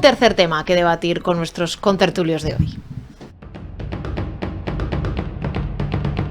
tercer tema que debatir con nuestros contertulios de hoy.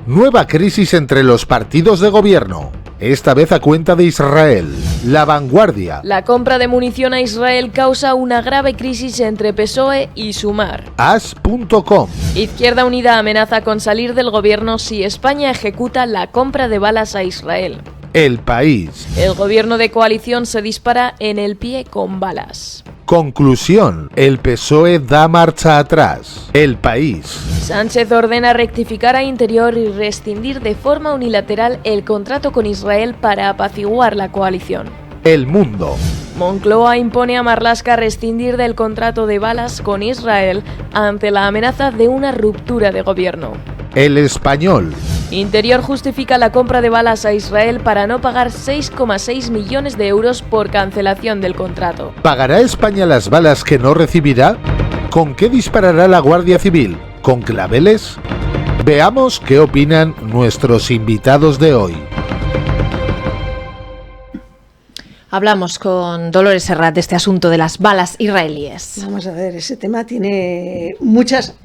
Nueva crisis entre los partidos de gobierno, esta vez a cuenta de Israel. La Vanguardia. La compra de munición a Israel causa una grave crisis entre PSOE y Sumar. As.com. Izquierda Unida amenaza con salir del gobierno si España ejecuta la compra de balas a Israel. El País. El gobierno de coalición se dispara en el pie con balas. Conclusión. El PSOE da marcha atrás. El País. Sánchez ordena rectificar a Interior y rescindir de forma unilateral el contrato con Israel para apaciguar la coalición. El Mundo. Moncloa impone a Marlaska rescindir del contrato de balas con Israel ante la amenaza de una ruptura de gobierno. El Español. Interior justifica la compra de balas a Israel para no pagar 6,6 millones de euros por cancelación del contrato. ¿Pagará España las balas que no recibirá? ¿Con qué disparará la Guardia Civil? ¿Con claveles? Veamos qué opinan nuestros invitados de hoy. Hablamos con Dolores Serrat de este asunto de las balas israelíes. Vamos a ver, ese tema tiene muchas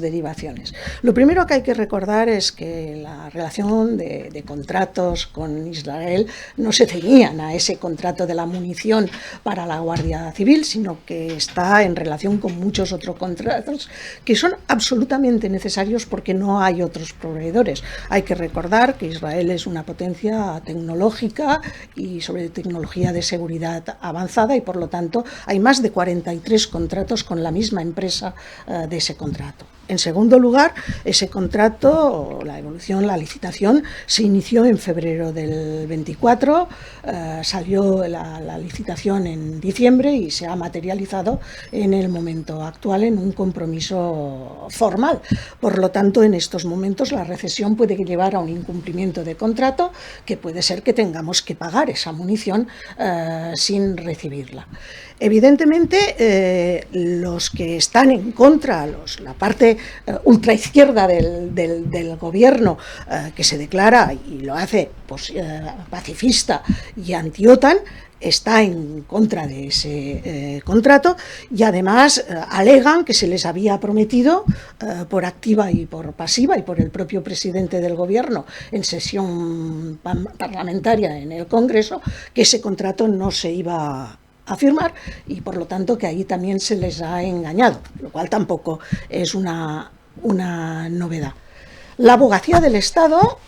derivaciones. Lo primero que hay que recordar es que la relación de contratos con Israel no se ceñían a ese contrato de la munición para la Guardia Civil, sino que está en relación con muchos otros contratos que son absolutamente necesarios porque no hay otros proveedores. Hay que recordar que Israel es una potencia tecnológica y sobre tecnología de seguridad avanzada y por lo tanto hay más de 43 contratos con la misma empresa de ese contrato. En segundo lugar, ese contrato, la licitación, se inició en febrero del 24, salió la licitación en diciembre y se ha materializado en el momento actual en un compromiso formal. Por lo tanto, en estos momentos la recesión puede llevar a un incumplimiento de contrato que puede ser que tengamos que pagar esa munición sin recibirla. Evidentemente, los que están en contra, la parte ultraizquierda del gobierno que se declara y lo hace pacifista y anti-OTAN, está en contra de ese contrato y además alegan que se les había prometido por activa y por pasiva y por el propio presidente del gobierno en sesión parlamentaria en el Congreso que ese contrato no se iba a firmar y por lo tanto que ahí también se les ha engañado, lo cual tampoco es una novedad. La abogacía del Estado,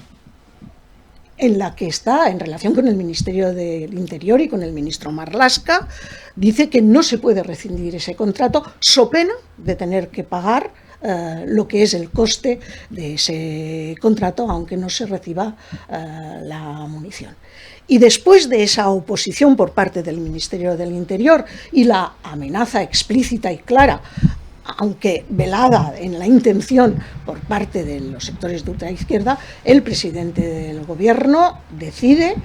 en la que está en relación con el Ministerio del Interior y con el ministro Marlaska, dice que no se puede rescindir ese contrato so pena de tener que pagar lo que es el coste de ese contrato, aunque no se reciba la munición. Y después de esa oposición por parte del Ministerio del Interior y la amenaza explícita y clara, aunque velada en la intención por parte de los sectores de ultraizquierda, el presidente del gobierno decide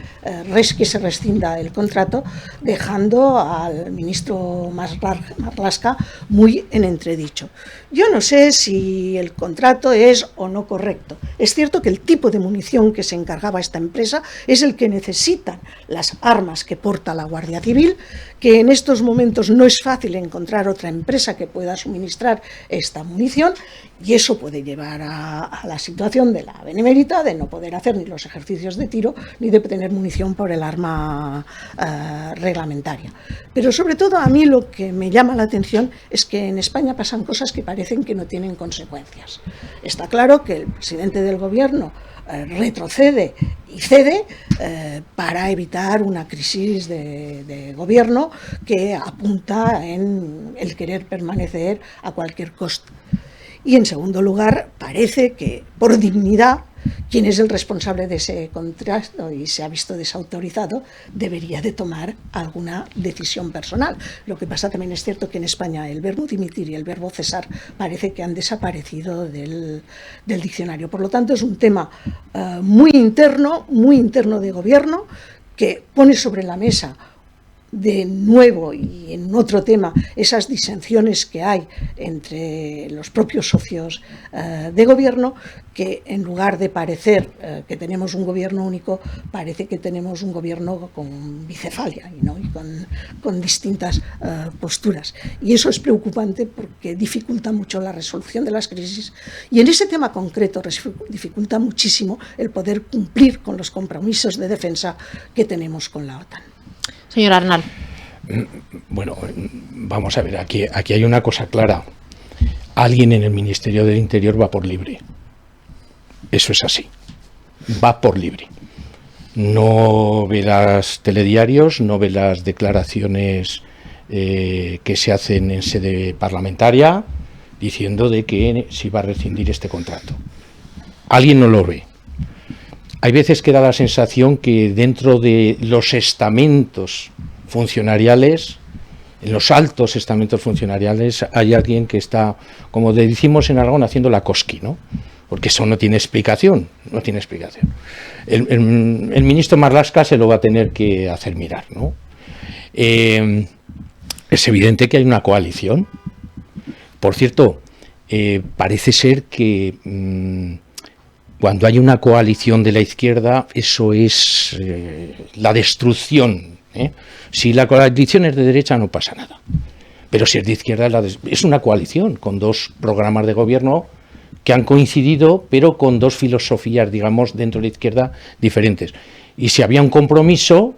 que se rescinda el contrato, dejando al ministro Marlaska muy en entredicho. Yo no sé si el contrato es o no correcto. Es cierto que el tipo de munición que se encargaba esta empresa es el que necesitan las armas que porta la Guardia Civil, que en estos momentos no es fácil encontrar otra empresa que pueda suministrar esta munición y eso puede llevar a la situación de la benemérita de no poder hacer ni los ejercicios de tiro ni de tener munición por el arma reglamentaria. Pero sobre todo a mí lo que me llama la atención es que en España pasan cosas que parecen que no tienen consecuencias. Está claro que el presidente del gobierno retrocede y cede para evitar una crisis de gobierno que apunta en el querer permanecer a cualquier costo. Y en segundo lugar, parece que por dignidad, quien es el responsable de ese contrato y se ha visto desautorizado, debería de tomar alguna decisión personal. Lo que pasa también es cierto que en España el verbo dimitir y el verbo cesar parece que han desaparecido del diccionario. Por lo tanto, es un tema muy interno de gobierno que pone sobre la mesa de nuevo y en otro tema esas disensiones que hay entre los propios socios de gobierno, que en lugar de parecer que tenemos un gobierno único, parece que tenemos un gobierno con bicefalia, ¿no? Y con distintas posturas. Y eso es preocupante porque dificulta mucho la resolución de las crisis y en ese tema concreto dificulta muchísimo el poder cumplir con los compromisos de defensa que tenemos con la OTAN. Señor Arnal. Bueno, vamos a ver, aquí hay una cosa clara. Alguien en el Ministerio del Interior va por libre. Eso es así. Va por libre. No ve los telediarios, no ve las declaraciones que se hacen en sede parlamentaria diciendo de que se iba a rescindir este contrato. Alguien no lo ve. Hay veces que da la sensación que dentro de los estamentos funcionariales, en los altos estamentos funcionariales, hay alguien que está, como decimos en Aragón, haciendo la cosqui, ¿no? Porque eso no tiene explicación, no tiene explicación. El ministro Marlaska se lo va a tener que hacer mirar, ¿no? Es evidente que hay una coalición. Por cierto, parece ser que cuando hay una coalición de la izquierda, eso es la destrucción. Si la coalición es de derecha, no pasa nada. Pero si es de izquierda, es una coalición con dos programas de gobierno que han coincidido, pero con dos filosofías, digamos, dentro de la izquierda diferentes. Y si había un compromiso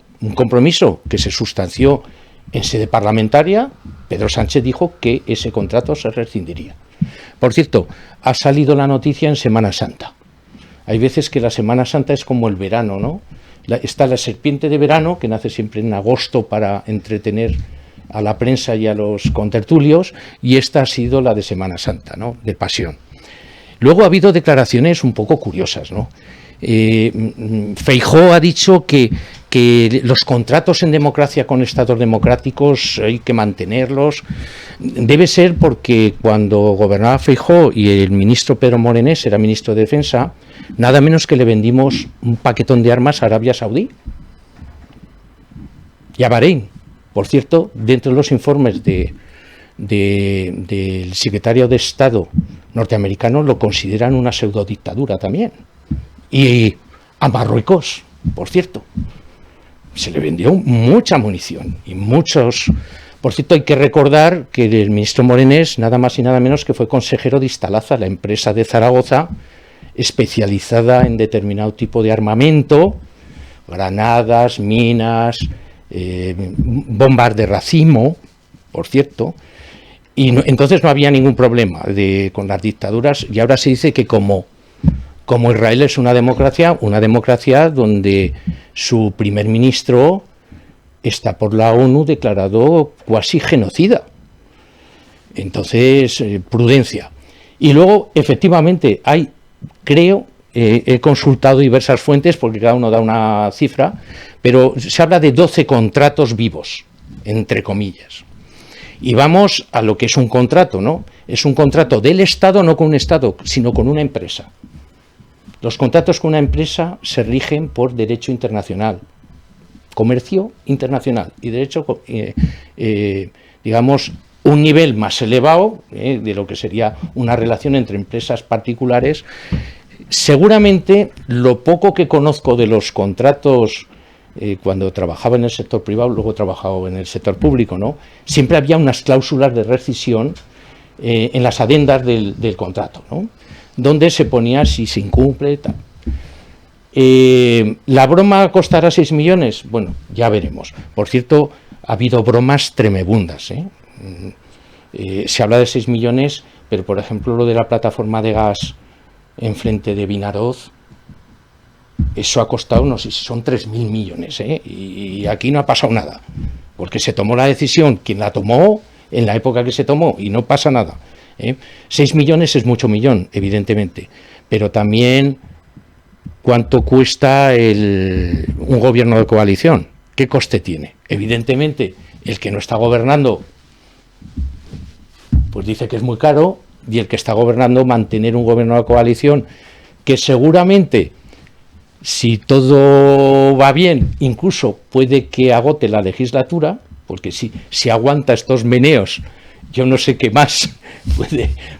que se sustanció en sede parlamentaria, Pedro Sánchez dijo que ese contrato se rescindiría. Por cierto, ha salido la noticia en Semana Santa. Hay veces que la Semana Santa es como el verano, ¿no? Está la serpiente de verano, que nace siempre en agosto para entretener a la prensa y a los contertulios, y esta ha sido la de Semana Santa, ¿no? De pasión. Luego ha habido declaraciones un poco curiosas, ¿no? Feijóo ha dicho que los contratos en democracia con estados democráticos hay que mantenerlos. Debe ser porque cuando gobernaba Feijóo y el ministro Pedro Morenés era ministro de Defensa, nada menos que le vendimos un paquetón de armas a Arabia Saudí y a Bahrein. Por cierto, dentro de los informes del secretario de Estado norteamericano lo consideran una pseudodictadura también. Y a Marruecos, por cierto, se le vendió mucha munición y muchos. Por cierto, hay que recordar que el ministro Morenés, nada más y nada menos que fue consejero de Istalaza, la empresa de Zaragoza, especializada en determinado tipo de armamento, granadas, minas, bombas de racimo, por cierto, y entonces no había ningún problema con las dictaduras, y ahora se dice que como Israel es una democracia donde su primer ministro está por la ONU declarado cuasi genocida. Entonces, prudencia. Y luego, efectivamente, he consultado diversas fuentes, porque cada uno da una cifra, pero se habla de 12 contratos vivos, entre comillas. Y vamos a lo que es un contrato, ¿no? Es un contrato del Estado, no con un Estado, sino con una empresa. Los contratos con una empresa se rigen por derecho internacional, comercio internacional y derecho, digamos, un nivel más elevado de lo que sería una relación entre empresas particulares. Seguramente lo poco que conozco de los contratos cuando trabajaba en el sector privado, luego he trabajado en el sector público, ¿no? Siempre había unas cláusulas de rescisión en las adendas del contrato, ¿no? Donde se ponía si se incumple, tal. ¿La broma costará 6 millones? Bueno, ya veremos. Por cierto, ha habido bromas tremebundas, se habla de 6 millones, pero por ejemplo lo de la plataforma de gas enfrente de Vinaroz, eso ha costado, no sé si son 3.000 millones, y aquí no ha pasado nada, porque se tomó la decisión, quien la tomó, en la época que se tomó, y no pasa nada. 6 millones es mucho millón, evidentemente, pero también cuánto cuesta un gobierno de coalición, qué coste tiene. Evidentemente, el que no está gobernando, pues dice que es muy caro, y el que está gobernando, mantener un gobierno de coalición que seguramente Si todo va bien, incluso puede que agote la legislatura, porque si aguanta estos meneos, yo no sé qué más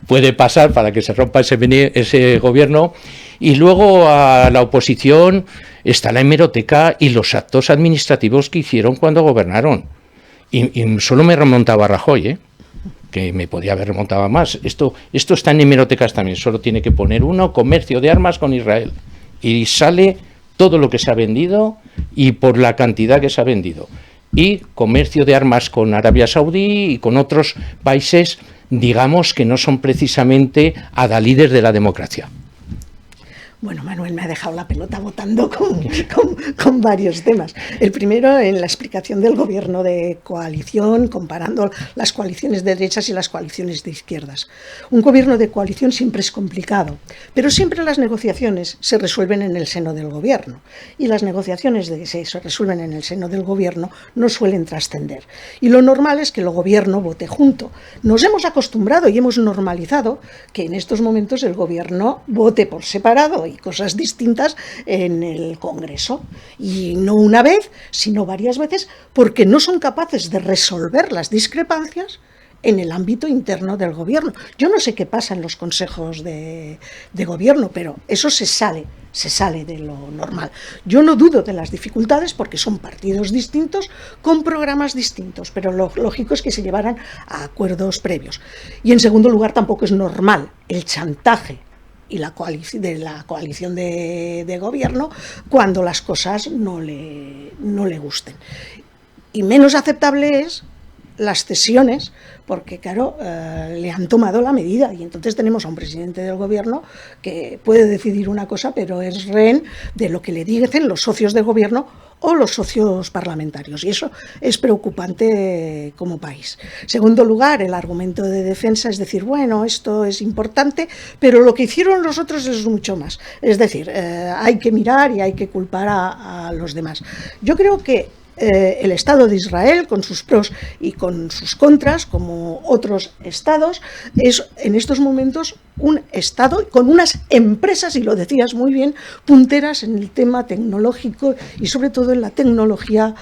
puede pasar para que se rompa ese gobierno. Y luego a la oposición está la hemeroteca y los actos administrativos que hicieron cuando gobernaron. Y solo me remontaba a Rajoy, que me podía haber remontado más. Esto está en hemerotecas también, solo tiene que poner uno, comercio de armas con Israel. Y sale todo lo que se ha vendido y por la cantidad que se ha vendido. Y comercio de armas con Arabia Saudí y con otros países, digamos, que no son precisamente adalides de la democracia. Bueno, Manuel me ha dejado la pelota botando con varios temas. El primero, en la explicación del gobierno de coalición, comparando las coaliciones de derechas y las coaliciones de izquierdas. Un gobierno de coalición siempre es complicado, pero siempre las negociaciones se resuelven en el seno del gobierno. Y las negociaciones que se resuelven en el seno del gobierno no suelen trascender. Y lo normal es que el gobierno vote junto. Nos hemos acostumbrado y hemos normalizado que en estos momentos el gobierno vote por separado y cosas distintas en el Congreso, y no una vez, sino varias veces, porque no son capaces de resolver las discrepancias en el ámbito interno del gobierno. Yo no sé qué pasa en los consejos de gobierno, pero eso se sale de lo normal. Yo no dudo de las dificultades porque son partidos distintos con programas distintos, pero lo lógico es que se llevaran a acuerdos previos. Y en segundo lugar, tampoco es normal el chantaje y la coalición de gobierno cuando las cosas no le gusten. Y menos aceptable es las cesiones, porque claro, le han tomado la medida y entonces tenemos a un presidente del gobierno que puede decidir una cosa, pero es rehén de lo que le dicen los socios de gobierno o los socios parlamentarios, y eso es preocupante como país. Segundo lugar, el argumento de defensa es decir, bueno, esto es importante, pero lo que hicieron los otros es mucho más. Es decir, hay que mirar y hay que culpar a los demás. Yo creo que el Estado de Israel, con sus pros y con sus contras, como otros estados, es en estos momentos un Estado con unas empresas, y lo decías muy bien, punteras en el tema tecnológico y sobre todo en la tecnología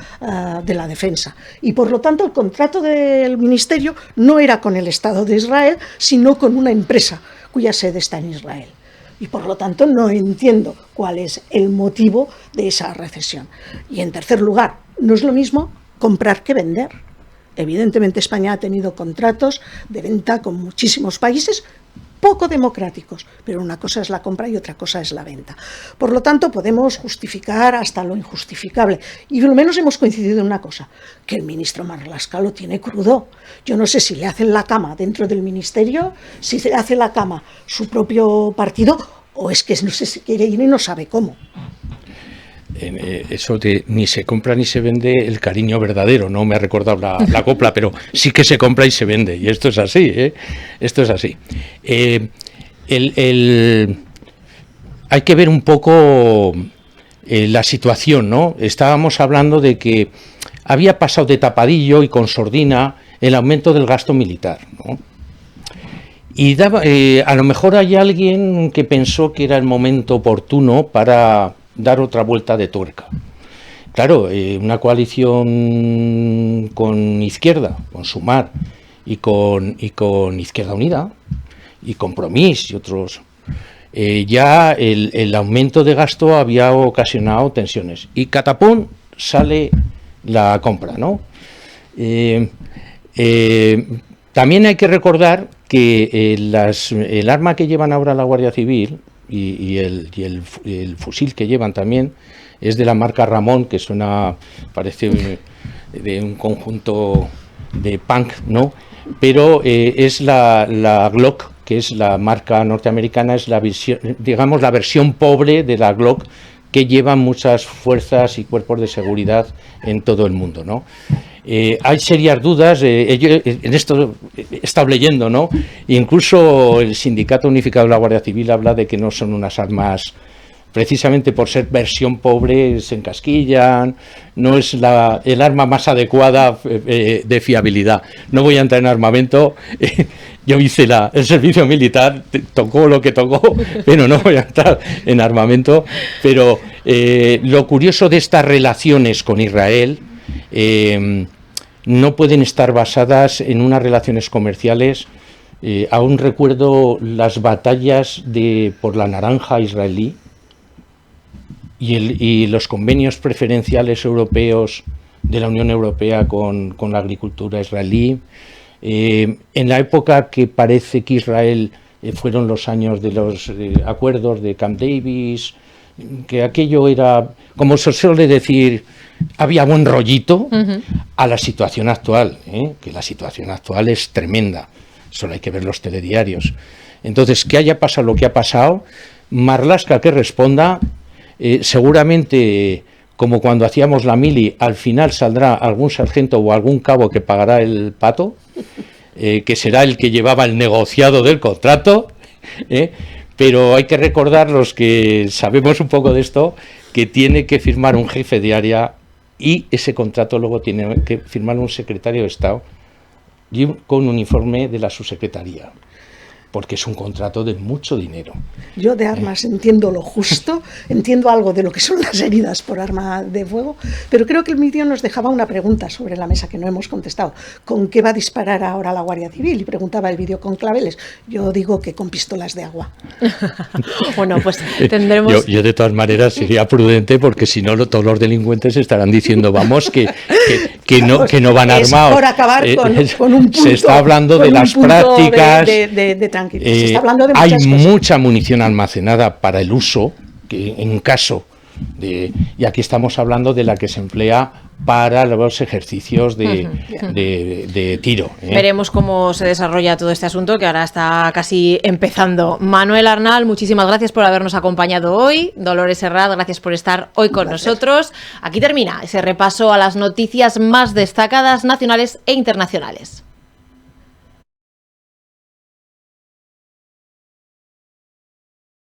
de la defensa. Y por lo tanto el contrato del ministerio no era con el Estado de Israel, sino con una empresa cuya sede está en Israel. Y por lo tanto no entiendo cuál es el motivo de esa recesión. Y en tercer lugar, no es lo mismo comprar que vender. Evidentemente España ha tenido contratos de venta con muchísimos países poco democráticos, pero una cosa es la compra y otra cosa es la venta. Por lo tanto, podemos justificar hasta lo injustificable. Y lo menos hemos coincidido en una cosa, que el ministro Marlaska lo tiene crudo. Yo no sé si le hacen la cama dentro del ministerio, si se hace la cama su propio partido, o es que no sé si quiere ir y no sabe cómo. Eso de ni se compra ni se vende, el cariño verdadero, no me ha recordado la copla, pero sí que se compra y se vende, y esto es así, esto es así. Hay que ver un poco la situación, ¿no? Estábamos hablando de que había pasado de tapadillo y con sordina el aumento del gasto militar, ¿no? Y a lo mejor hay alguien que pensó que era el momento oportuno para dar otra vuelta de tuerca. Claro, una coalición con Izquierda, con Sumar y con Izquierda Unida y Compromís y otros, ya el aumento de gasto había ocasionado tensiones y catapum sale la compra, ¿no? También hay que recordar que el arma que llevan ahora la Guardia Civil y el fusil que llevan también es de la marca Ramón, que parece de un conjunto de punk, ¿no? Pero es la Glock, que es la marca norteamericana, es la versión pobre de la Glock que llevan muchas fuerzas y cuerpos de seguridad en todo el mundo, ¿no? Hay serias dudas, en esto he estado leyendo, ¿no? Incluso el Sindicato Unificado de la Guardia Civil habla de que no son unas armas, precisamente por ser versión pobre, se encasquillan, no es el arma más adecuada de fiabilidad. No voy a entrar en armamento, yo hice el servicio militar, tocó lo que tocó, pero no voy a entrar en armamento, pero Lo curioso de estas relaciones con Israel no pueden estar basadas en unas relaciones comerciales. Aún recuerdo las batallas por la naranja israelí y los convenios preferenciales europeos de la Unión Europea con la agricultura israelí. En la época que parece que Israel fueron los años de los acuerdos de Camp Davis, que aquello era, como se suele decir, había buen rollito, a la situación actual, que la situación actual es tremenda. Solo hay que ver los telediarios. Entonces, que haya pasado lo que ha pasado, Marlaska que responda, seguramente, como cuando hacíamos la mili, al final saldrá algún sargento o algún cabo que pagará el pato, que será el que llevaba el negociado del contrato, pero hay que recordar, los que sabemos un poco de esto, que tiene que firmar un jefe de área y ese contrato luego tiene que firmar un secretario de Estado y con un informe de la subsecretaría, porque es un contrato de mucho dinero. Yo de armas entiendo lo justo, entiendo algo de lo que son las heridas por arma de fuego, pero creo que el vídeo nos dejaba una pregunta sobre la mesa que no hemos contestado. ¿Con qué va a disparar ahora la Guardia Civil? Y preguntaba el vídeo con claveles. Yo digo que con pistolas de agua. Bueno, pues tendremos... Yo de todas maneras sería prudente, porque si no todos los delincuentes estarán diciendo, vamos, que no van armados. Por acabar con un punto. Se está hablando de las prácticas. De tranquilidad. Se está hablando de hay muchas cosas. Mucha munición almacenada para el uso, que en caso de, y aquí estamos hablando de la que se emplea para los ejercicios de tiro. Veremos cómo se desarrolla todo este asunto, que ahora está casi empezando. Manuel Arnal, muchísimas gracias por habernos acompañado hoy. Dolores Serrat, gracias por estar hoy con nosotros. Aquí termina ese repaso a las noticias más destacadas nacionales e internacionales.